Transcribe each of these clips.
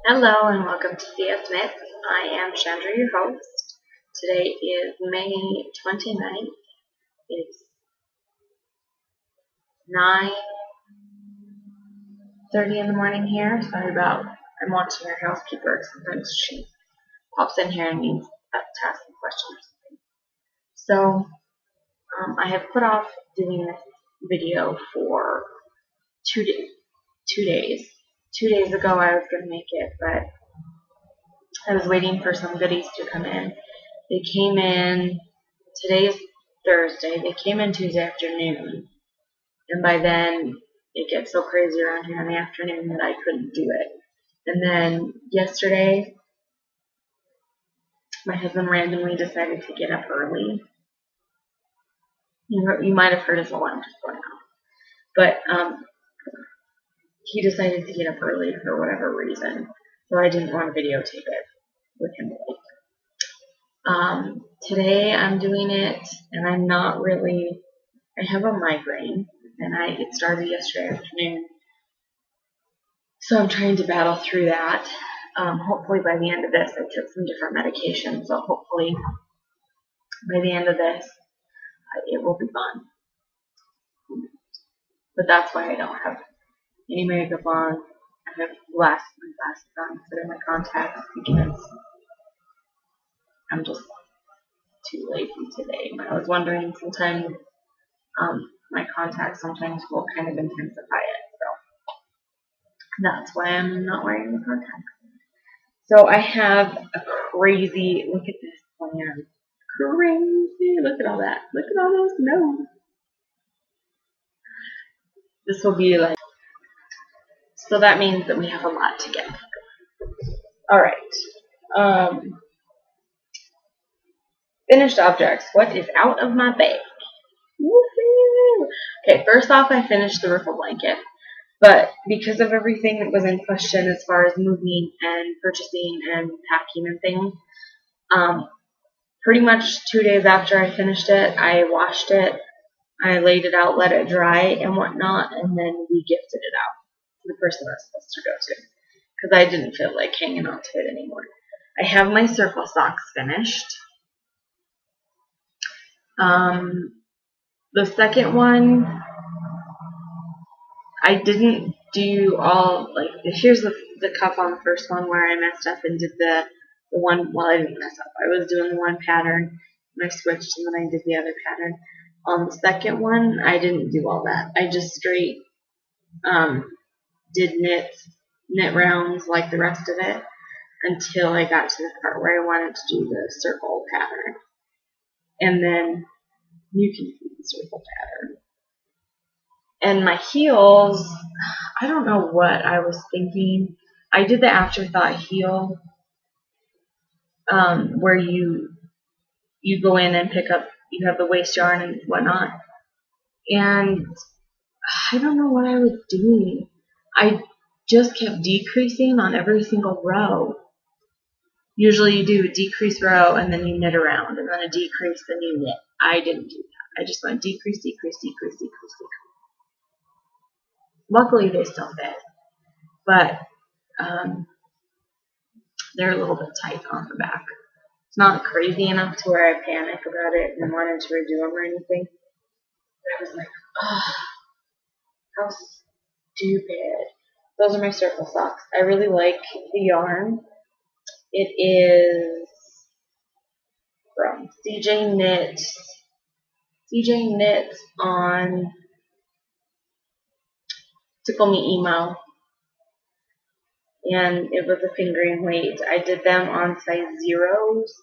Hello and welcome to CS Myths. I am Chandra, your host. Today is May 29th. It's 9:30 in the morning here. Sorry about, I'm watching our housekeeper. Sometimes she pops in here and needs to ask a question or something. So I have put off doing this video for 2 days. 2 days ago I was going to make it, but I was waiting for some goodies to come in. They came in, today is Thursday, they came in Tuesday afternoon, and by then it gets so crazy around here in the afternoon that I couldn't do it. And then yesterday, my husband randomly decided to get up early. You might have heard his alarm just going off. But he decided to get up early for whatever reason, so I didn't want to videotape it with him late. Today I'm doing it, and I'm not really, I have a migraine, and it started yesterday afternoon, so I'm trying to battle through that. Hopefully by the end of this, I took some different medications, so hopefully by the end of this, it will be gone. But that's why I don't have any makeup on. I have my glasses on instead of my contacts, because I'm just too lazy today. I was wondering, sometimes my contacts sometimes will kind of intensify it, so that's why I'm not wearing the contacts. So I have a crazy, look at this plan. Crazy, look at all that. Look at all those notes. This will be like, so that means that we have a lot to get. Alright. Finished objects. What is out of my bag? Woohoo! Okay, first off, I finished the Riffle blanket. But because of everything that was in question as far as moving and purchasing and packing and things, pretty much 2 days after I finished it, I washed it, I laid it out, let it dry and whatnot, and then we gifted it out to the person I was supposed to go to, because I didn't feel like hanging on to it anymore. I have my circle socks finished. The second one, I didn't do all, like, here's the cuff on the first one where I messed up and did the one, well, I didn't mess up. I was doing the one pattern, and I switched, and then I did the other pattern. On the second one, I didn't do all that. I just straight did knit rounds like the rest of it until I got to the part where I wanted to do the circle pattern. And then you can see the circle pattern. And my heels, I don't know what I was thinking. I did the afterthought heel where you go in and pick up, you have the waist yarn and whatnot. And I don't know what I was doing. I just kept decreasing on every single row. Usually you do a decrease row and then you knit around, and then a decrease, then you knit. I didn't do that. I just went decrease, decrease, decrease, decrease, decrease. Luckily they still fit, but they're a little bit tight on the back. It's not crazy enough to where I panic about it and wanted to redo them or anything. But I was like, oh, how stupid. Those are my circle socks. I really like the yarn. It is from CJ Knits on Tickle Me Emo. And it was a fingering weight. I did them on size zeros,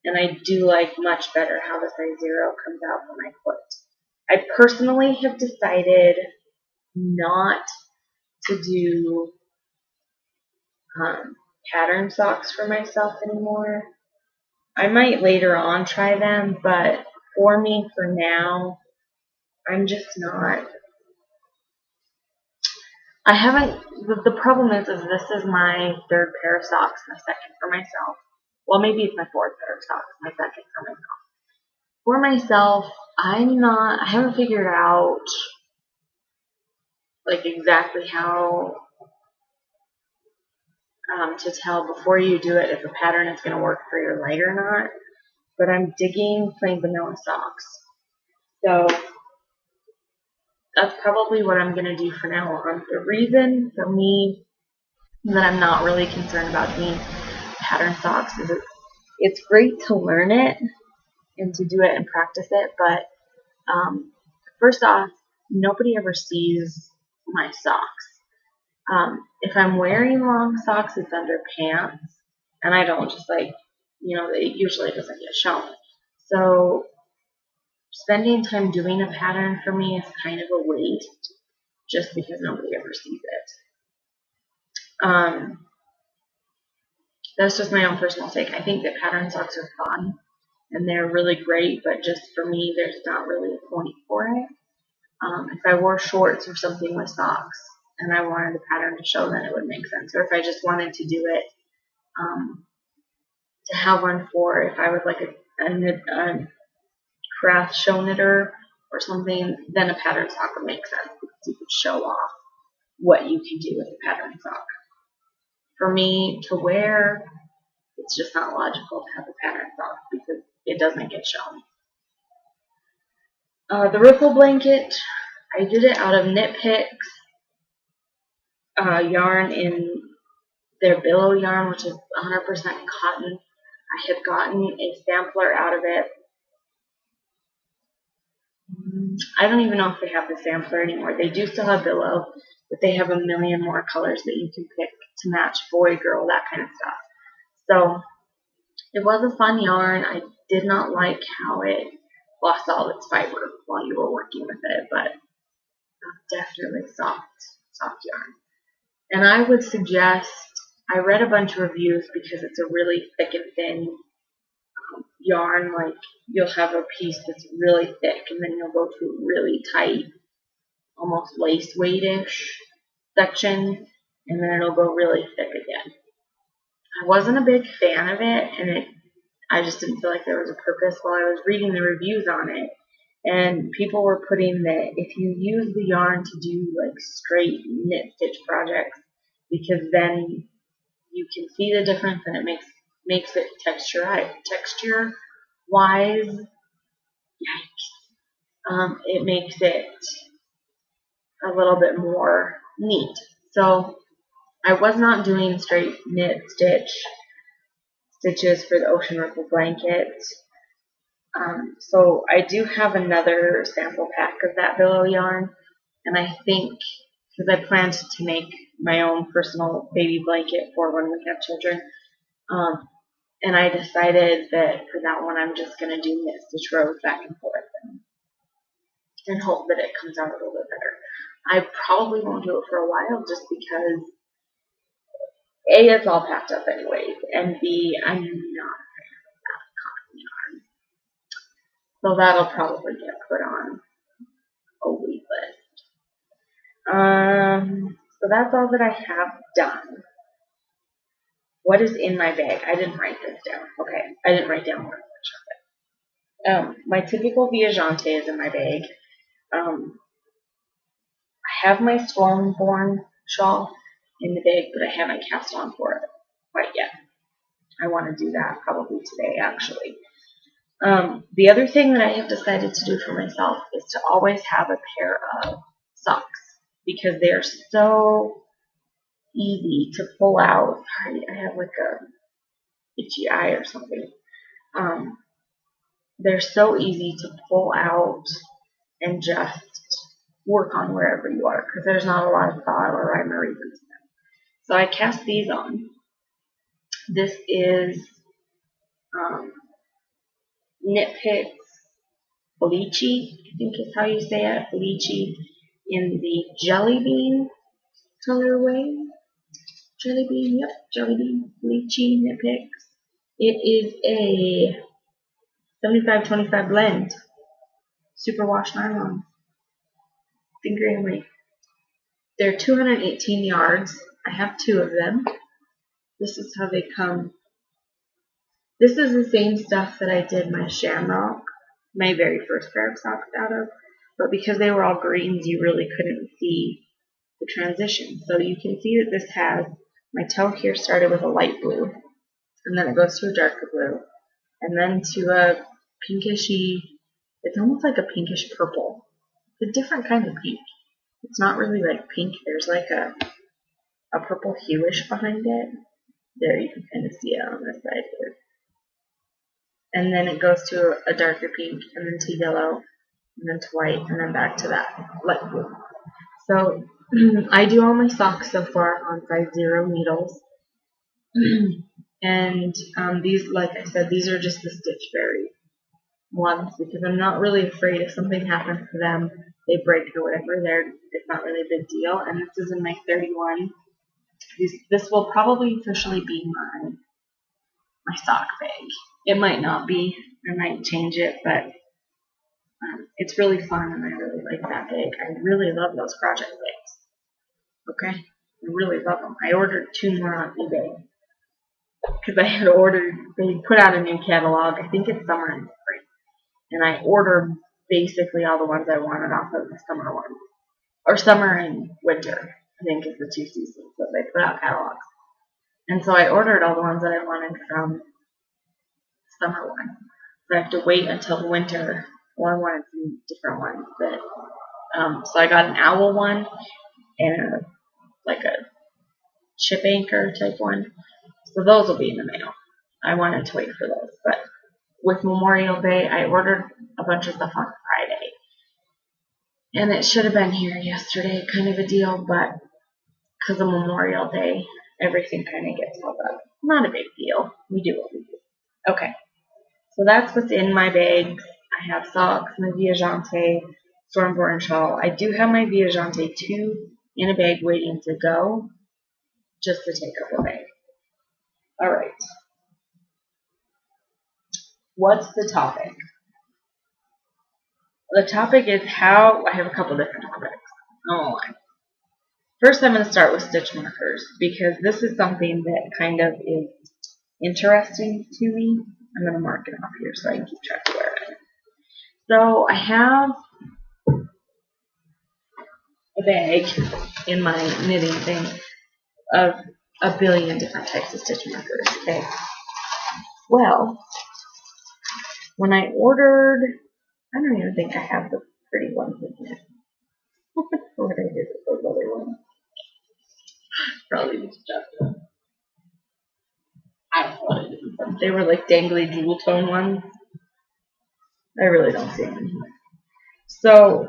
and I do like much better how the size zero comes out when I put. I personally have decided not to do pattern socks for myself anymore. I might later on try them, but for me, for now, I'm just not. I haven't, the problem is this is my third pair of socks, my second for myself. Well, maybe it's my fourth pair of socks, my second for myself. For myself, I haven't figured out, like, exactly how to tell before you do it if a pattern is going to work for your leg or not. But I'm digging plain vanilla socks. So that's probably what I'm going to do for now on. The reason for me that I'm not really concerned about doing pattern socks is it's great to learn it and to do it and practice it, but first off, nobody ever sees my socks. If I'm wearing long socks, it's under pants, and I don't just it usually doesn't get shown. So spending time doing a pattern for me is kind of a waste just because nobody ever sees it. That's just my own personal take. I think that pattern socks are fun and they're really great, but just for me, there's not really a point for it. If I wore shorts or something with socks and I wanted the pattern to show, then it would make sense. Or if I just wanted to do it to have one for if I was like a craft show knitter or something, then a pattern sock would make sense because you could show off what you can do with a pattern sock. For me to wear, it's just not logical to have a pattern sock because it doesn't get shown. The Ripple blanket, I did it out of Knit Picks yarn in their billow yarn, which is 100% cotton. I had gotten a sampler out of it. I don't even know if they have the sampler anymore. They do still have billow, but they have a million more colors that you can pick to match boy, girl, that kind of stuff. So it was a fun yarn. I did not like how it lost all its fiber while you were working with it, but definitely soft yarn. And I would suggest, I read a bunch of reviews because it's a really thick and thin yarn. Like you'll have a piece that's really thick and then you'll go to a really tight, almost lace weight-ish section, and then it'll go really thick again. I wasn't a big fan of it, and I just didn't feel like there was a purpose while I was reading the reviews on it. And people were putting that if you use the yarn to do like straight knit stitch projects, because then you can see the difference and it makes it texture wise. Yikes. It makes it a little bit more neat. So I was not doing straight knit stitches for the Ocean Ripple blanket. So I do have another sample pack of that billow yarn, and I think because I planned to make my own personal baby blanket for when we have children, and I decided that for that one I'm just going to do knit stitch rows back and forth and hope that it comes out a little bit better. I probably won't do it for a while just because A, it's all packed up anyways, and B, I'm not a fan of that cotton yarn. So that'll probably get put on a wait list. So that's all that I have done. What is in my bag? I didn't write this down. Okay, I didn't write down much of it. My typical Viajante is in my bag. I have my Stormborn shawl in the bag, but I haven't cast on for it quite yet. I want to do that probably today, actually. The other thing that I have decided to do for myself is to always have a pair of socks because they are so easy to pull out. Sorry, I have like a itchy eye or something. They're so easy to pull out and just work on wherever you are because there's not a lot of thought or rhyme or reason to them. So I cast these on. This is Knit Picks Felici, I think is how you say it, Felici, in the Jelly Bean colorway. Jelly Bean, yep, Jelly Bean, Felici, Knit Picks. It is a 75-25 blend, superwash nylon, fingering weight. They're 218 yards. I have 2 of them. This is how they come. This is the same stuff that I did my Shamrock, my very first pair of socks out of, but because they were all greens, you really couldn't see the transition. So you can see that this has My toe here started with a light blue, and then it goes to a darker blue, and then to a pinkishy, it's almost like a pinkish purple. It's a different kind of pink. It's not really like pink. There's like a purple hueish behind it. There, you can kind of see it on this side here. And then it goes to a darker pink, and then to yellow, and then to white, and then back to that light blue. So I do all my socks so far on size 0 needles. And these, like I said, these are just the Stitch Fairy ones because I'm not really afraid if something happens to them, they break or whatever. It's not really a big deal. And this is in my 31. This will probably officially be my sock bag. It might not be. I might change it, but it's really fun, and I really like that bag. I really love those project bags. Okay? I really love them. I ordered 2 more on eBay because I had ordered, they put out a new catalog. I think it's summer and spring. And I ordered basically all the ones I wanted off of the summer one. Or summer and winter, I think is the 2 seasons that they put out catalogs. And so I ordered all the ones that I wanted from summer one. So I have to wait until winter. Well, I wanted some different ones. But, so I got an owl one and like a chip anchor type one. So those will be in the mail. I wanted to wait for those. But with Memorial Day, I ordered a bunch of stuff on Friday. And it should have been here yesterday, kind of a deal, but because of Memorial Day, everything kind of gets held up. Not a big deal. We do what we do. Okay. So that's what's in my bags. I have socks, my Viagante, Stormborn shawl. I do have my Viagante 2 in a bag waiting to go, just to take up a bag. Alright. What's the topic? The topic is how, I have a couple different topics. Oh, first I'm going to start with stitch markers, because this is something that kind of is interesting to me. I'm going to mark it off here so I can keep track of where I am. So I have a bag in my knitting thing of a billion different types of stitch markers. Okay. Well, when I ordered, I don't even think I have the pretty ones in here. What did I do with those other ones? Probably just them. I don't know what I did with them. They were like dangly jewel tone ones. I really don't see them here. So,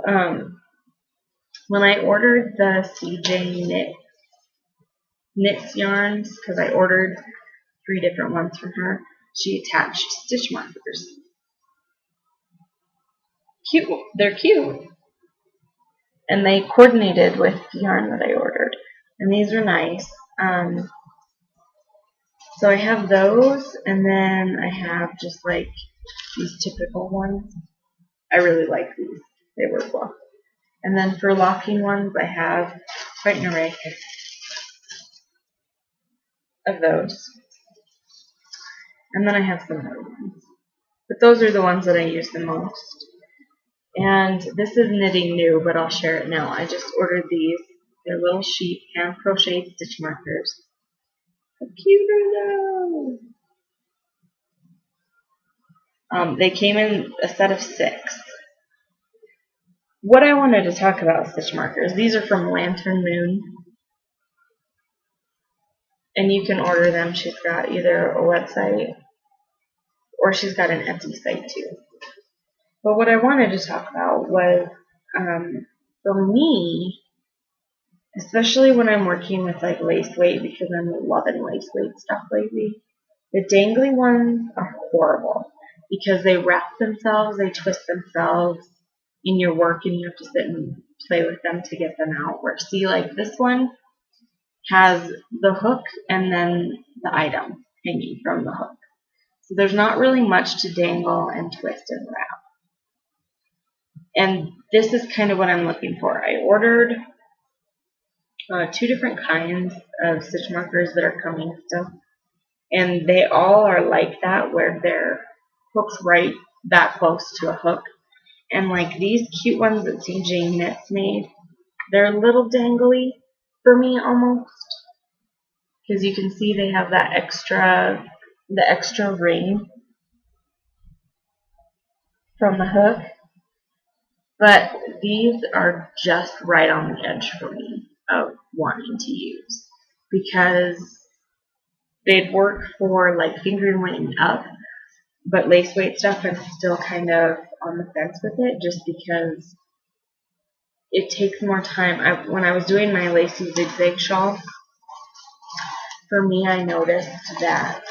when I ordered the CJ Knits yarns, because I ordered 3 different ones from her, she attached stitch markers. Cute. They're cute. And they coordinated with the yarn that I ordered. And these are nice. So I have those, and then I have just like these typical ones. I really like these. They work well. And then for locking ones, I have quite an array of those. And then I have some other ones. But those are the ones that I use the most. And this is knitting new, but I'll share it now. I just ordered these. They're little sheep hand crocheted stitch markers. How cute are those? They came in a set of 6. What I wanted to talk about stitch markers, these are from Lantern Moon. And you can order them. She's got either a website or she's got an Etsy site too. But what I wanted to talk about was, for me, especially when I'm working with like lace weight, because I'm loving lace weight stuff lately, the dangly ones are horrible because they wrap themselves, they twist themselves in your work, and you have to sit and play with them to get them out. Where, see, like this one has the hook and then the item hanging from the hook. So there's not really much to dangle and twist and wrap. And this is kind of what I'm looking for. I ordered 2 different kinds of stitch markers that are coming still. And they all are like that, where their hook's right that close to a hook. And like these cute ones that CJ Knits made, they're a little dangly for me almost. because you can see they have that the extra ring from the hook. But these are just right on the edge for me of wanting to use, because they'd work for like finger weighting up, but lace weight stuff I'm still kind of on the fence with it, just because it takes more time. When I was doing my lacy zigzag shawl, for me, I noticed that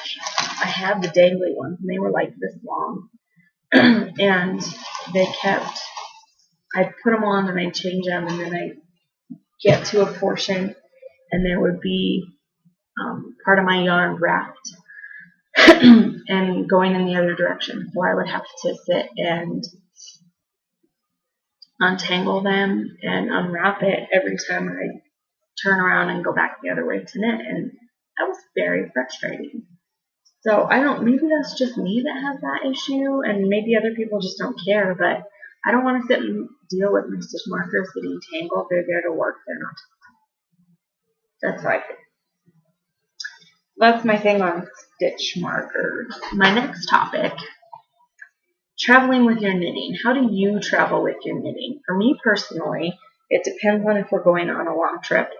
I had the dangly ones, and they were like this long, and I'd put them on and I'd change them, and then I'd get to a portion and there would be part of my yarn wrapped and going in the other direction. So I would have to sit and untangle them and unwrap it every time I turn around and go back the other way to knit, and that was very frustrating. So maybe that's just me that has that issue, and maybe other people just don't care, but I don't want to sit and deal with my stitch markers getting tangled. They're there to work, they're not. That's how I feel. That's my thing on stitch markers. My next topic, traveling with your knitting. How do you travel with your knitting? For me personally, it depends on if we're going on a long trip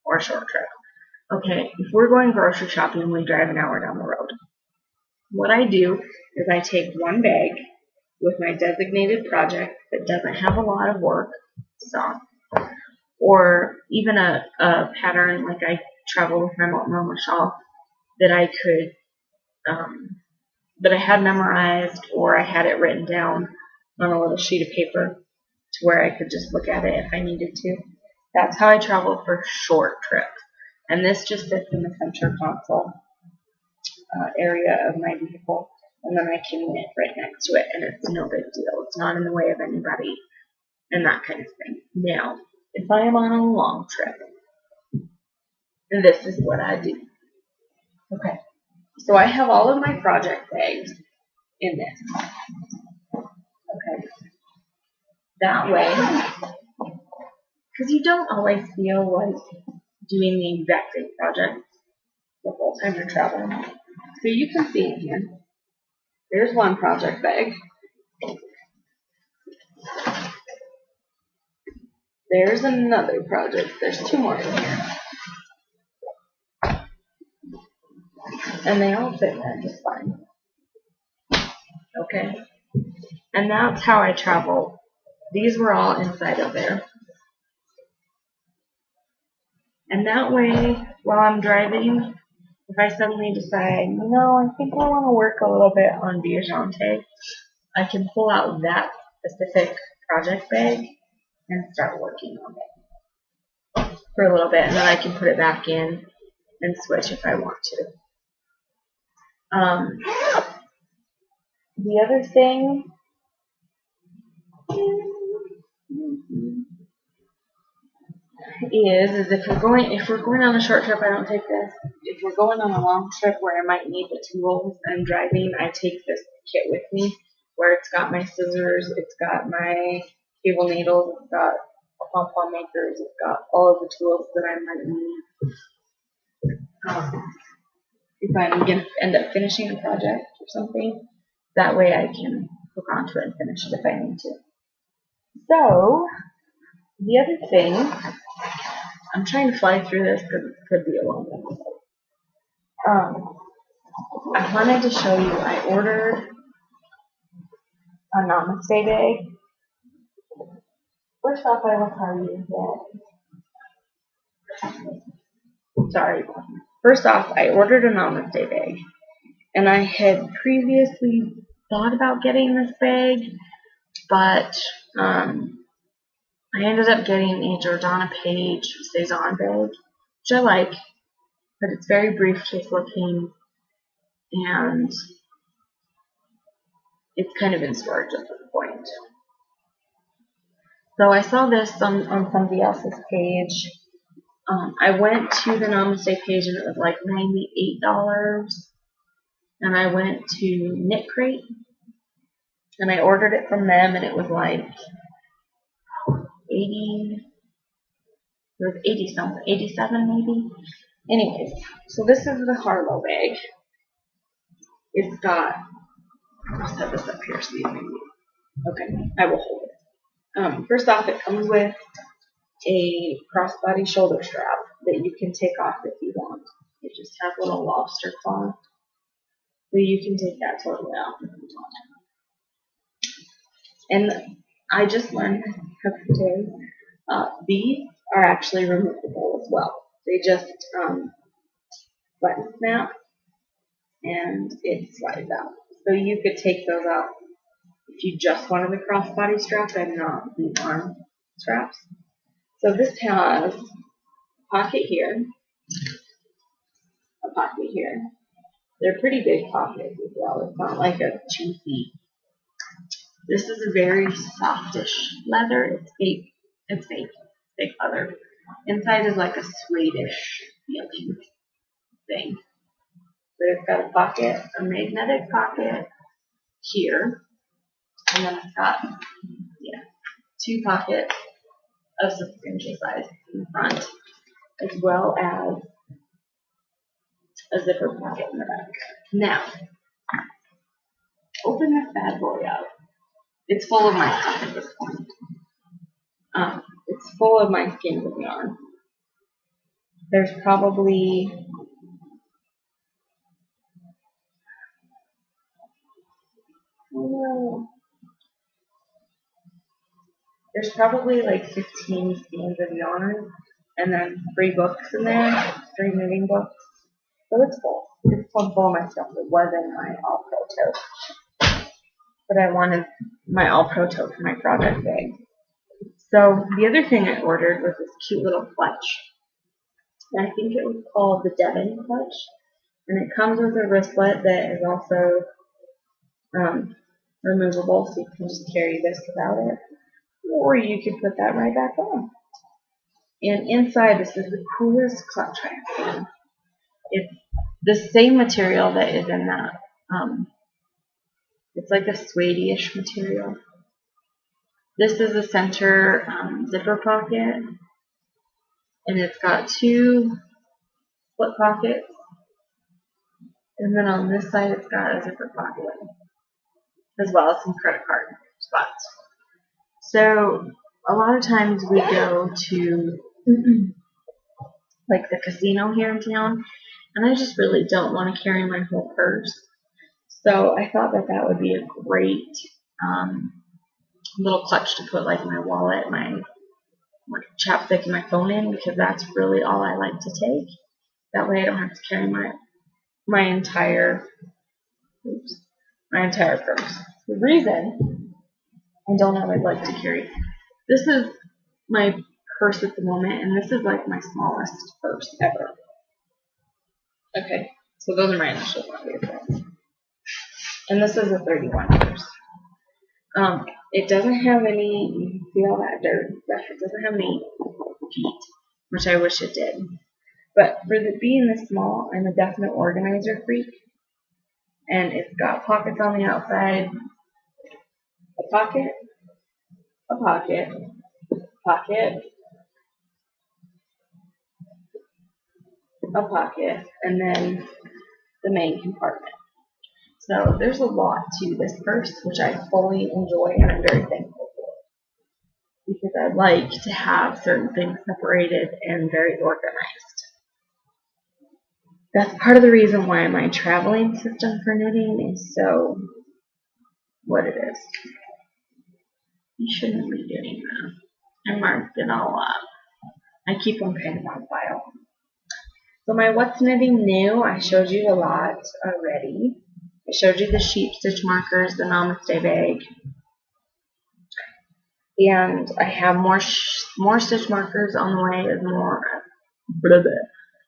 or a short trip. Okay, if we're going grocery shopping, we drive an hour down the road. What I do is I take one bag with my designated project that doesn't have a lot of work, or even a pattern, like I travel with my Molten Aroma shawl that I could, that I had memorized, or I had it written down on a little sheet of paper to where I could just look at it if I needed to. That's how I travel for short trips. And this just sits in the center console area of my vehicle, and then I can knit right next to it, and it's no big deal. It's not in the way of anybody, and that kind of thing. Now, if I am on a long trip, this is what I do. Okay, so I have all of my project bags in this. Okay, that way, because you don't always feel like doing the exact same project the whole time you're traveling. So you can see it here. There's one project bag. There's another project. There's two more in here. And they all fit there just fine. Okay. And that's how I travel. These were all inside of there. And that way, while I'm driving, if I suddenly decide, I think I want to work a little bit on Viajante, I can pull out that specific project bag and start working on it for a little bit, and then I can put it back in and switch if I want to. The other thing is if we're going on a short trip, I don't take this. If we're going on a long trip where I might need the tools and driving, I take this kit with me, where it's got my scissors, it's got my cable needles, it's got pom-pom makers, it's got all of the tools that I might need if I'm going to end up finishing a project or something. That way I can hook onto it and finish it if I need to. So, the other thing, I'm trying to fly through this because it could be a long episode. I wanted to show you, I ordered a Namaste bag. First off, I will tell you that, sorry. First off, I ordered a Namaste bag, and I had previously thought about getting this bag, but I ended up getting a Jordana Page Cezanne bag, which I like, but it's very briefcase looking, and it's kind of in storage at this point. So I saw this on somebody else's page. I went to the Namaste page and it was like $98, and I went to Knit Crate and I ordered it from them, and it was like 80 something, 87 maybe. Anyways, so this is the Harlow bag. It's got, I'll set this up here so you can, okay, I will hold it. First off, it comes with a crossbody shoulder strap that you can take off if you want. It just has a little lobster claw, so you can take that totally off if you want. And I just learned today, these are actually removable as well. They just button snap and it slides out. So you could take those out if you just wanted the crossbody strap and not the arm straps. So this has a pocket here, a pocket here. They're pretty big pockets as well. It's not like a cheapy. This is a very softish leather. It's fake. It's fake. Fake leather. Inside is like a Swedish feeling thing. So it's got a pocket, a magnetic pocket here, and then it's got two pockets of substantial size in the front, as well as a zipper pocket in the back. Now, open this bad boy up. It's full of my stuff at this point. It's full of my skins of yarn. There's probably like 15 skeins of yarn, and then 3 books in there, 3 knitting books. So it's full. It's full of my stuff that was in my All Pro tote. But I wanted my All Pro tote for my project bag. So the other thing I ordered was this cute little clutch. And I think it was called the Devon clutch. And it comes with a wristlet that is also removable, so you can just carry this without it. Or you could put that right back on. And inside, this is the coolest clutch I've seen. It's the same material that is in that. It's like a suede-ish material. This is the center zipper pocket, and it's got 2 split pockets. And then on this side, it's got a zipper pocket, as well as some credit card spots. So a lot of times we go to like the casino here in town, and I just really don't want to carry my whole purse. So I thought that that would be a great little clutch to put like my wallet, my chapstick, and my phone in, because that's really all I like to take. That way I don't have to carry my entire purse. The reason I don't always like to carry, this is my purse at the moment, and this is like my smallest purse ever. Okay, so those are my initials, obviously. And this is a 31 purse. It doesn't have any, you can see all that dirt, but it doesn't have any feet, which I wish it did. But for being this small, I'm a definite organizer freak. And it's got pockets on the outside, a pocket, a pocket, pocket, a pocket, and then the main compartment. So there's a lot to this purse, which I fully enjoy and I'm very thankful for. Because I like to have certain things separated and very organized. That's part of the reason why my traveling system for knitting is so what it is. You shouldn't be doing that. I marked it all up. I keep them kind of on file. So my What's Knitting New, I showed you a lot already. I showed you the sheep stitch markers, the Namaste bag. And I have more stitch markers on the way,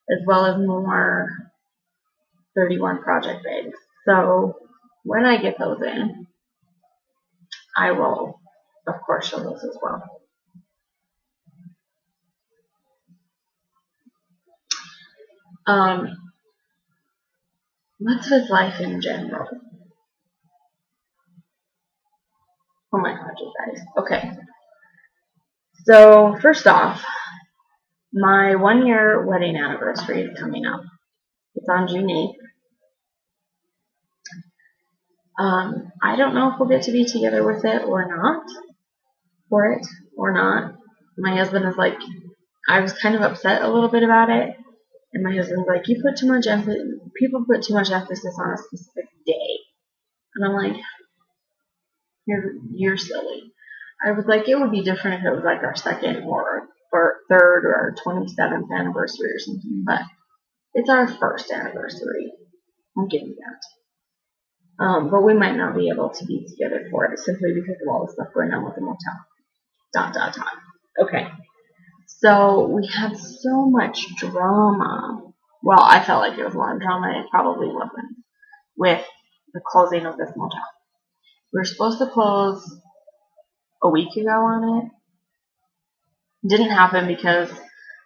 as well as more 31 project bags. So when I get those in, I will, of course, show those as well. What's with life in general? Oh my god, you guys. Okay. So, first off, My 1-year wedding anniversary is coming up. It's on June 8th. I don't know if we'll get to be together with it or not. For it or not. My husband is like, I was kind of upset a little bit about it. And my husband's like, people put too much emphasis on a specific day. And I'm like, you're silly. I was like, it would be different if it was like our second or third or our 27th anniversary or something, but it's our first anniversary. I'll give you that. But we might not be able to be together for it simply because of all the stuff going on with the motel. ... Okay. So we had so much drama. Well, I felt like it was a lot of drama. It probably wasn't with the closing of this motel. We were supposed to close a week ago on it. It didn't happen because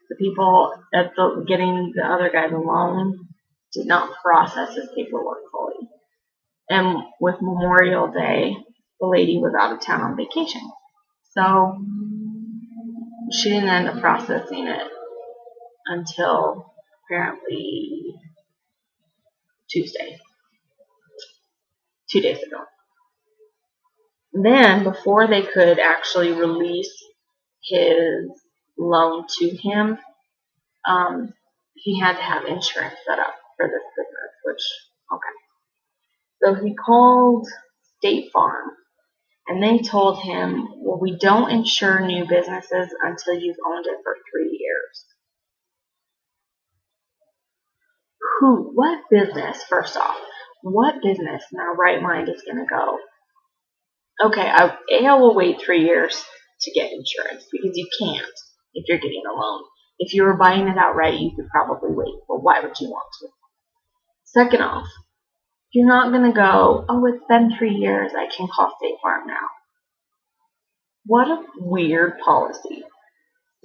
the people at getting the other guy the loan did not process his paperwork fully. And with Memorial Day, the lady was out of town on vacation. So she didn't end up processing it until apparently Tuesday, 2 days ago. Then, before they could actually release his loan to him, he had to have insurance set up for this business, which, okay. So he called State Farm, and they told him, well, we don't insure new businesses until you've owned it for 3 years. What business, first off, what business in our right mind is going to go, okay, I will wait 3 years to get insurance, because you can't if you're getting a loan. If you were buying it outright, you could probably wait, but why would you want to? Second off, you're not going to go, oh, it's been 3 years, I can call State Farm now. What a weird policy.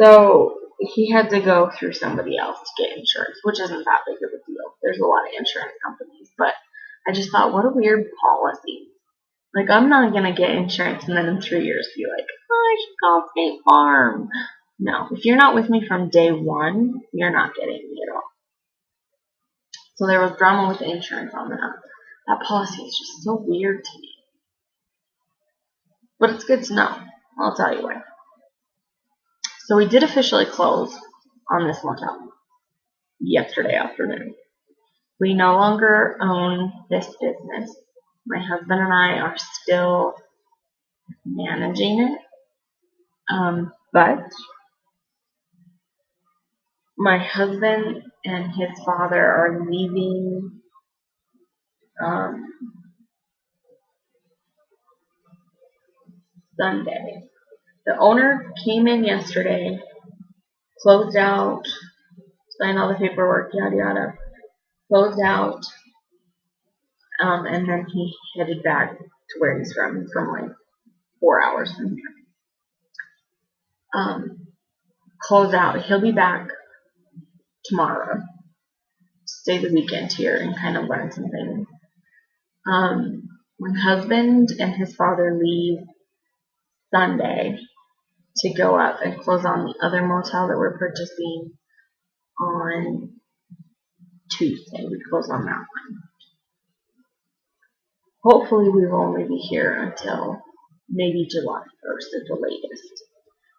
So he had to go through somebody else to get insurance, which isn't that big of a deal. There's a lot of insurance companies, but I just thought, what a weird policy. Like, I'm not going to get insurance and then in 3 years be like, oh, I should call State Farm. No, if you're not with me from day one, you're not getting me at all. So there was drama with the insurance on that. That policy is just so weird to me. But it's good to know. I'll tell you why. So we did officially close on this motel yesterday afternoon. We no longer own this business. My husband and I are still managing it. But my husband and his father are leaving Sunday. The owner came in yesterday, closed out, signed all the paperwork, yada yada, closed out, and then he headed back to where he's from. He's from like 4 hours from here. Close out. He'll be back tomorrow. Stay the weekend here and kind of learn some things. My husband and his father leave Sunday to go up and close on the other motel that we're purchasing on Tuesday. We close on that one. Hopefully we will only be here until maybe July 1st at the latest.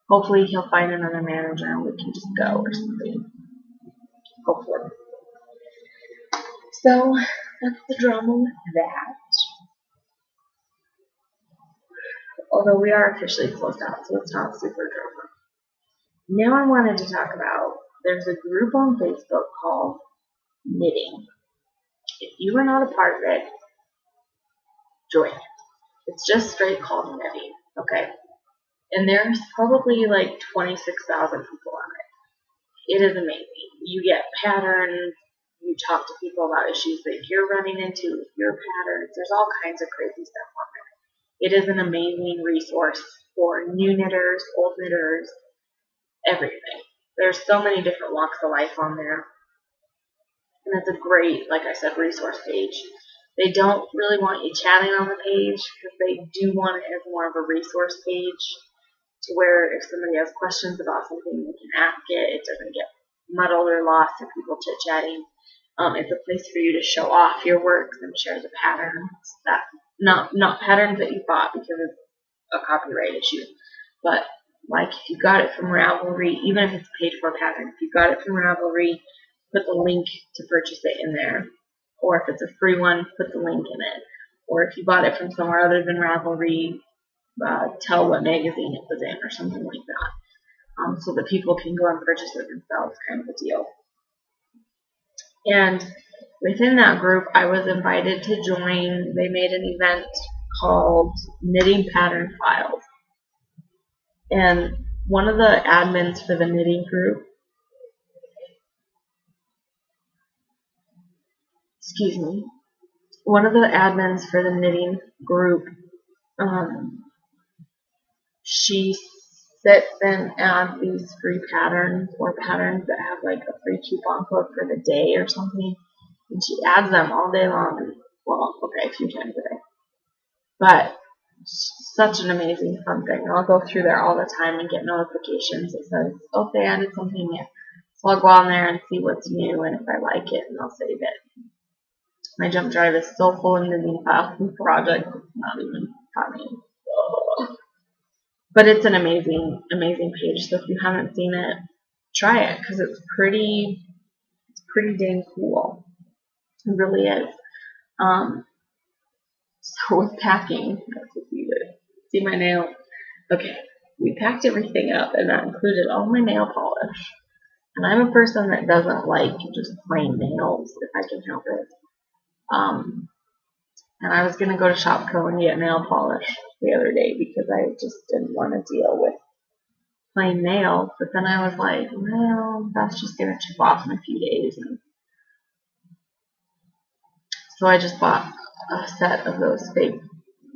Hopefully he'll find another manager and we can just go or something. Hopefully. So that's the drama with that. Although we are officially closed out, so it's not super drama. Now I wanted to talk about, there's a group on Facebook called Knitting. If you are not a part of it, join it. It's just straight called Knitting, okay? And there's probably like 26,000 people on it. It is amazing. You get patterns, you talk to people about issues that you're running into with your patterns. There's all kinds of crazy stuff on there. It is an amazing resource for new knitters, old knitters, everything. There's so many different walks of life on there. And it's a great, like I said, resource page. They don't really want you chatting on the page because they do want it as more of a resource page where if somebody has questions about something, they can ask it. It doesn't get muddled or lost in people chit-chatting. It's a place for you to show off your works and share the patterns that not patterns that you bought because it's a copyright issue, but like if you got it from Ravelry, even if it's a paid for pattern, if you got it from Ravelry, put the link to purchase it in there, or if it's a free one, put the link in it, or if you bought it from somewhere other than Ravelry, tell what magazine it was in or something like that, so that people can go and purchase it themselves, kind of a deal. And within that group, I was invited to join. They made an event called Knitting Pattern Files. And one of the admins for the knitting group, one of the admins for the knitting group, she sits and adds these free patterns or patterns that have like a free coupon code for the day or something. And she adds them all day long. Well, okay, a few times a day. But such an amazing fun thing. I'll go through there all the time and get notifications that says, oh, they added something new. So I'll go on there and see what's new, and if I like it, and I'll save it. My jump drive is so full of knitting files and projects, it's not even funny. But it's an amazing, amazing page. So if you haven't seen it, try it, because it's pretty dang cool. It really is. So with packing, see my nail. Okay, we packed everything up, and that included all my nail polish. And I'm a person that doesn't like just plain nails if I can help it. And I was gonna go to Shopko and get nail polish the other day because I just didn't want to deal with plain nails. But then I was like, well, that's just gonna chip off in a few days. And so I just bought a set of those fake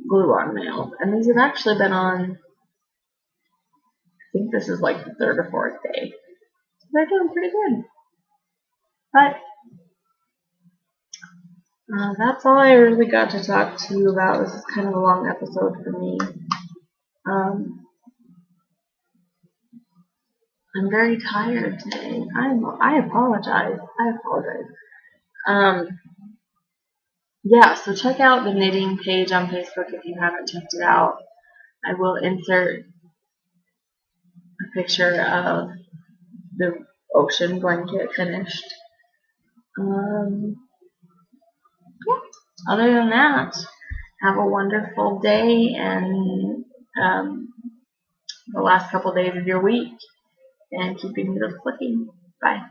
glue-on nails, and these have actually been on, I think this is like the third or fourth day. So they're doing pretty good. But that's all I really got to talk to you about. This is kind of a long episode for me. I'm very tired today. I apologize. Yeah, so check out the knitting page on Facebook if you haven't checked it out. I will insert a picture of the ocean blanket finished. Other than that, have a wonderful day and the last couple days of your week, and keep your needles clicking. Bye.